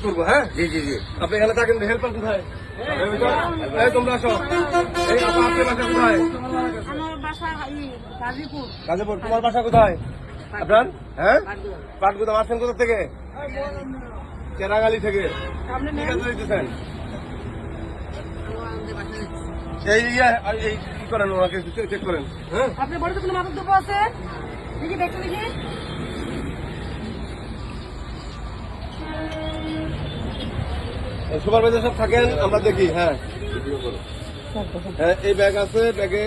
করবো। হ্যাঁ, জি জি জি। আপনি এখানে থাকেন। হেল্পার কোথায়? এই তোমরা আসো। এই আপা, আপনার বাসা কোথায়? আমার বাসা গাজীপুর। গাজীপুর। তোমার বাসা কোথায় আপনার? হ্যাঁ, পাটগুদাম। আসছেন কোথা থেকে? চেরাগালি থেকে। ঠিক আছে, দিতেছেন। এই কি করেন, ওনাকে চেক করেন। হ্যাঁ, আপনি বড় কোনো মাদক দ্রব্য আছে দেখি, দেখতে দেখি। সুপারভাইজার সব থাকেন, আমরা দেখি। হ্যাঁ হ্যাঁ, এই ব্যাগ আছে, ব্যাগে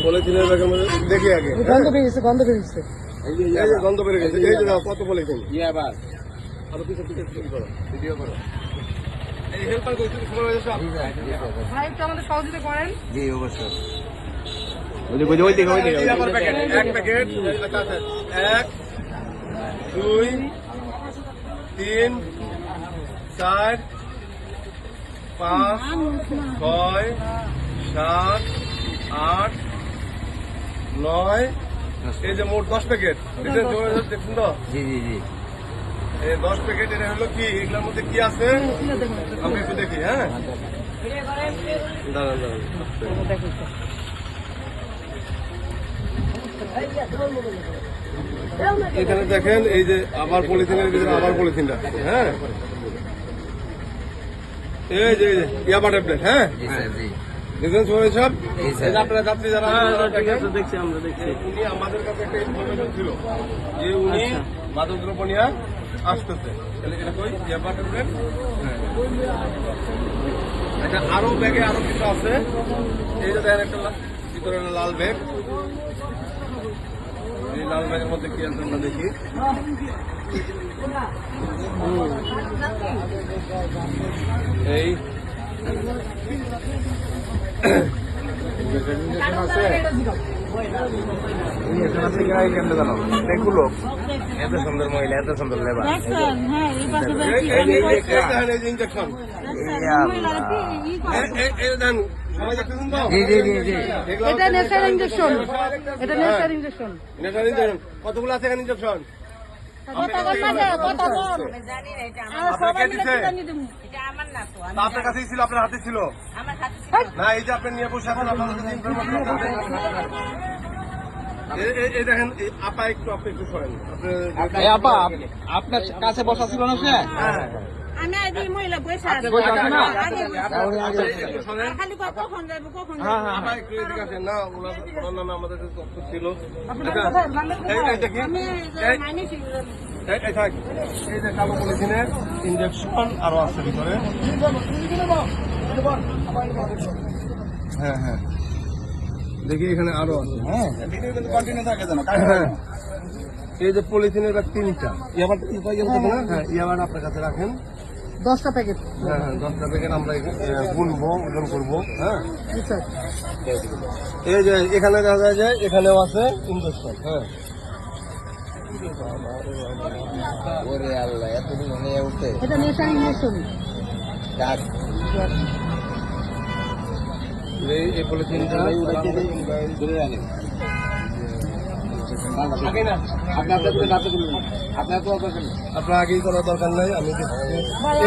পলিথিনের ব্যাগের মধ্যে দেখি আগে। গন্ধ বেরিয়ে গেছে, গন্ধ বেরিয়ে গেছে। এই যে গন্ধ বেড়ে গেছে। এই যে দাও, কত পলিথিন। আরো কিছু ভিডিও করো। এই হেল্পার কইছে সুপারভাইজার সব। ভাই একটু আমাদের সহযোগিতা করেন। জি অবশ্যই। এই আবার প্যাকেট, এক প্যাকেট। আচ্ছা আচ্ছা, 1 2 3 4 5 6 7 8 9। এই যে মোট 10 প্যাকেট। দেখছেন তো? জি জি জি। এই 10 প্যাকেট। এটা হলো কি, এগুলোর মধ্যে কি আছে আমরা একটু দেখি। হ্যাঁ, দাঁড়ান দাঁড়ান। এখানে দেখেন, এই যে আবার পলিথিনের ভিতরে আবার পলিথিনটা। হ্যাঁ, এই যে ইয়াবা ট্যাবলেট। হ্যাঁ, জি স্যার জি। দেখছেন সবাই সব। জি এই স্যার। যে আপনারা যাত্রী যারা দেখছি, আমরা দেখছি। উনি আমাদের কাছে একটা ইনফরমেশন ছিল যে উনি মাদক দ্রব্য নিয়ে আসতেছে। তাহলে এটা কই ইয়াবা ট্যাবলেট। আচ্ছা, আরো ব্যাগে আরো কিছু আছে। এই যে দেখেন, একটা ভিতরে একটা লাল ব্যাগ। এই লাল ব্যাগের মধ্যে কি আছে আমরা দেখি। এই এত সুন্দর মহিলা, এত সুন্দর লেবার। দেখছেন? হ্যাঁ, এই পাশে ইঞ্জেকশন। জি জি জি জি। এটা নেশার ইনজেকশন। এটা নেশার ইনজেকশন। কতগুলো আছে এখানে ইঞ্জেকশন? আপনার কাছেই ছিল, আপনার হাতে ছিল না? এই যে আপনি নিয়ে বসে আছেন, আপনার কাছে ইনফরমেশন। এই দেখেন, আপা একটু আপনি একটু সরেন। আপা আপনার কাছে বসা ছিল না সে? হ্যাঁ, আমি আগে মহিলা বসে আছি। খালি কখন যাবো, কখন যাবো। আপা একটু এদিকে আসেন না, ওনার নামে আমাদের কাছে তথ্য ছিল। এই দেখি, আমি মাইনে এই থাক। এই যে কালো পলিথিনের ইঞ্জেকশন আরো আছে ভিতরে। হ্যাঁ হ্যাঁ, দেখি এখানে আরো আছে। হ্যাঁ, হ্যাঁ। এই যে পলিথিনের ব্যাগ 3টা। ইয়াবার হ্যাঁ, ইয়াবার আপনার কাছে রাখেন। 10টা প্যাকেট। হ্যাঁ হ্যাঁ, 10টা প্যাকেট আমরা গুনবো, ওজন করবো। হ্যাঁ, এই যে এখানে দেখা যায় যে এখানেও আছে ইঞ্জেকশন। হ্যাঁ, ওরে আল্লাহ, এতদিন নিয়ে উঠে এটা নেশার ইনজেকশন। এই পলিথিনটা আপনার আগেই করার দরকার নাই। আমি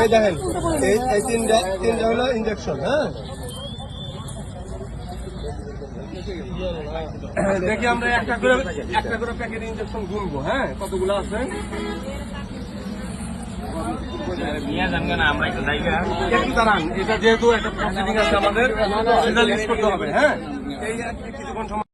এই দেখেন, এই তিনটা হলো ইঞ্জেকশন। হ্যাঁ, দেখি আমরা একটা করে প্যাকেট ইঞ্জেকশন গুনবো। হ্যাঁ, কতগুলো আছে একটু দাঁড়ান। এটা যেহেতু একটা প্রসিডিং আছে আমাদের, লিস্ট করতে হবে। হ্যাঁ, এই কিছুক্ষণ সময়